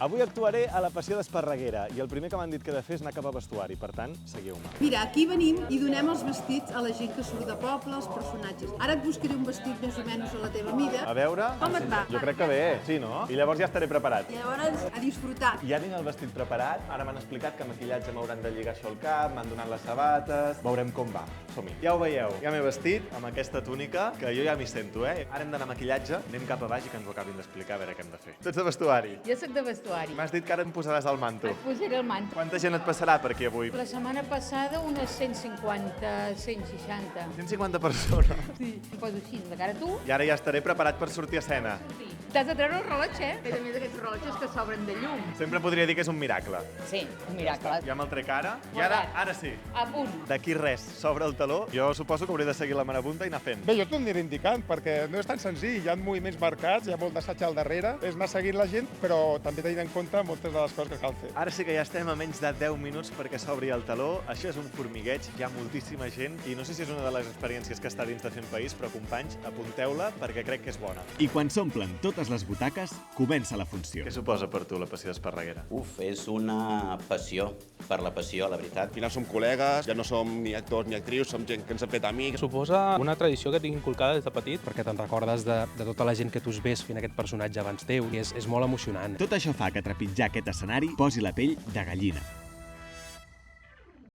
Avui actuaré a la Passió d'Esparreguera i el primer que m'han dit que he de fer és anar cap a vestuari, per tant, seguiu-me. Mira, aquí venim i donem els vestits a la gent que surt de poble, als personatges. Ara et buscaré un vestit més o menys a la teva mida. A veure... Com et va? Jo crec que bé, sí, no? I llavors ja estaré preparat. I llavors, a disfrutar. Ja tinc el vestit preparat, ara m'han explicat que maquillatge m'hauran de lligar això al cap, m'han donat les sabates, veurem com va. Som-hi. Ja ho veieu, ja m'he vestit amb aquesta túnica, que jo ja m'hi sento, eh? Ara hem d'anar a maquillatge, anem cap a baix i que ens ho acabin d'explicar a veure què hem de fer. Tu ets de vestuari? Jo sóc de vestuari. M'has dit que ara em posaràs el manto. Et posaré el manto. Quanta gent et passarà per aquí avui? La setmana passada unes 150, 160. 150 persones. Sí. Em poso així, de cara a tu. I ara ja estaré preparat per sortir a escena. Sí. T'has de treure el rellotge, eh? A més d'aquests rellotges que s'obren de llum. Sempre podria dir que és un miracle. Sí, un miracle. Ja me'l trec ara. I ara sí. A punt. D'aquí res, s'obre el taló. Jo suposo que hauré de seguir la marabunta i anar fent. Bé, jo t'ho aniré indicant, perquè no és tan senzill. Hi ha moviments marcats, hi ha molt d'assaig al darrere. És anar seguint la gent, però també tenint en compte moltes de les coses que cal fer. Ara sí que ja estem a menys de 10 minuts perquè s'obri el taló. Això és un formigueig, hi ha moltíssima gent i no sé si és una de les experiències que està dins de Fent País, però companys, apunteu-la perquè crec que és bona. I quan s'omplen totes les butaques, comença la funció. Què suposa per tu la Passió d'Esparreguera? Uf, és una passió, per la passió, la veritat. Al final som col·legues, ja no som ni actors ni actrius, som gent que ens hem fet amics. Suposa una tradició que tinc inculcada des de petit, perquè te'n recordes de tota la gent que tu has vist fent aquest personatge abans teu, i és molt emocionant. Tot això fa que trepitjar aquest escenari posi la pell de gallina.